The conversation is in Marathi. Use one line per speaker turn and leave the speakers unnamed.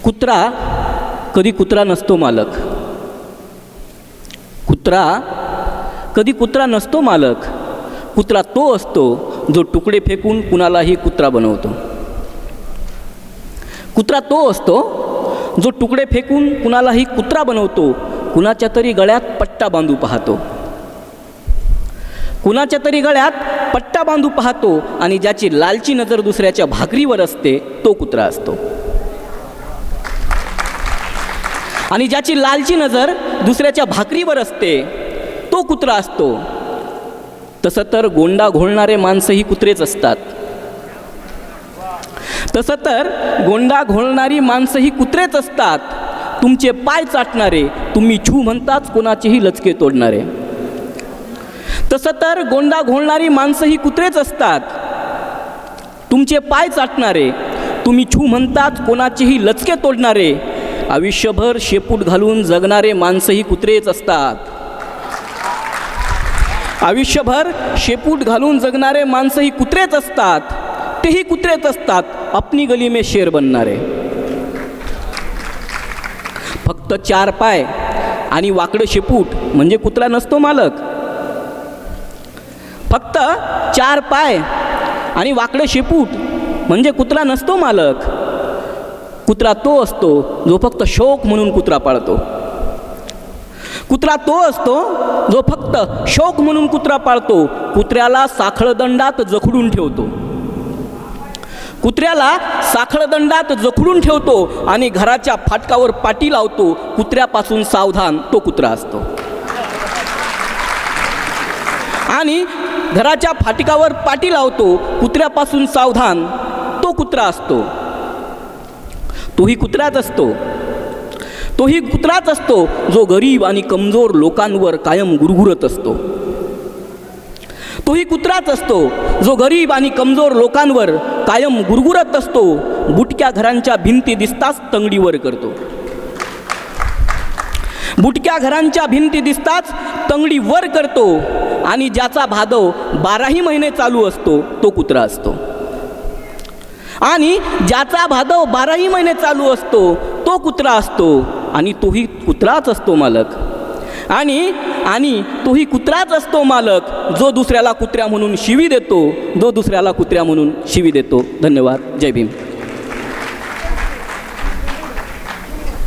कुत्रा कधी कुत्रा नसतो मालक. कुत्रा कधी कुत्रा नसतो मालक. कुत्रा तो असतो जो तुकडे फेकून कुणालाही कुत्रा बनवतो. कुत्रा तो असतो जो तुकडे फेकून कुणालाही कुत्रा बनवतो. कुणाच्या तरी गळ्यात पट्टा बांधू पाहतो. कुणाच्या तरी गळ्यात पट्टा बांधू पाहतो आणि ज्याची लालची नजर दुसऱ्याच्या भाकरीवर असते तो कुत्रा असतो. आणि ज्याची लालची नजर दुसऱ्याच्या भाकरीवर असते तो कुत्रा असतो. तसं तर गोंडा घोळणारे माणसंही कुत्रेच असतात. तसं तर गोंडा घोळणारी माणसंही कुत्रेच असतात. तुमचे पाय चाटणारे, तुम्ही छू म्हणताच कोणाचेही लचके तोडणारे. तसं तर गोंडा घोळणारी माणसंही कुत्रेच असतात. तुमचे पाय चाटणारे, तुम्ही छू म्हणताच कोणाचेही लचके तोडणारे. आयुष्यभर शेपूट घालून जगणारे माणसंही कुत्रेच असतात. आयुष्यभर शेपूट घालून जगणारे माणसंही कुत्रेच असतात. तेही कुत्रेच असतात अपनी गली में शेर बनणारे. फक्त 4 पाय आणि वाकडं शेपूट म्हणजे कुत्रा नसतो मालक. फक्त 4 पाय आणि वाकडं शेपूट म्हणजे कुत्रा नसतो मालक. कुत्रा तो असतो जो फक्त शौक म्हणून कुत्रा पाळतो. कुत्रा तो असतो जो फक्त शौक म्हणून कुत्रा पाळतो. कुत्र्याला साखळदंडात जखडून ठेवतो. कुत्र्याला साखळदंडात जखडून ठेवतो आणि घराच्या फाटकावर पाटी लावतो. कुत्र्यापासून सावधान तो कुत्रा असतो. आणि घराच्या फाटकावर पाटी लावतो, कुत्र्यापासून सावधान तो कुत्रा असतो. तोही कुत्राच असतो. तोही कुत्राच असतो जो गरीब आणि कमजोर लोकांवर कायम गुरगुरत असतो. तोही कुत्राच असतो जो गरीब आणि कमजोर लोकांवर कायम गुरगुरत असतो. बुटक्या घरांच्या भिंती दिसताच तंगडी वर करतो. बुटक्या घरांच्या भिंती दिसताच तंगडी वर करतो. आणि ज्याचा भादव 12ही महिने चालू असतो तो कुत्रा असतो. आणि ज्याचा भादव 12ही महिने चालू असतो तो कुत्रा असतो. आणि तोही कुत्राच असतो मालक. आणि तोही कुत्राच असतो मालक जो दुसऱ्याला कुत्र्या म्हणून शिवी देतो. जो दुसऱ्याला कुत्र्या म्हणून शिवी देतो. धन्यवाद. जय भीम.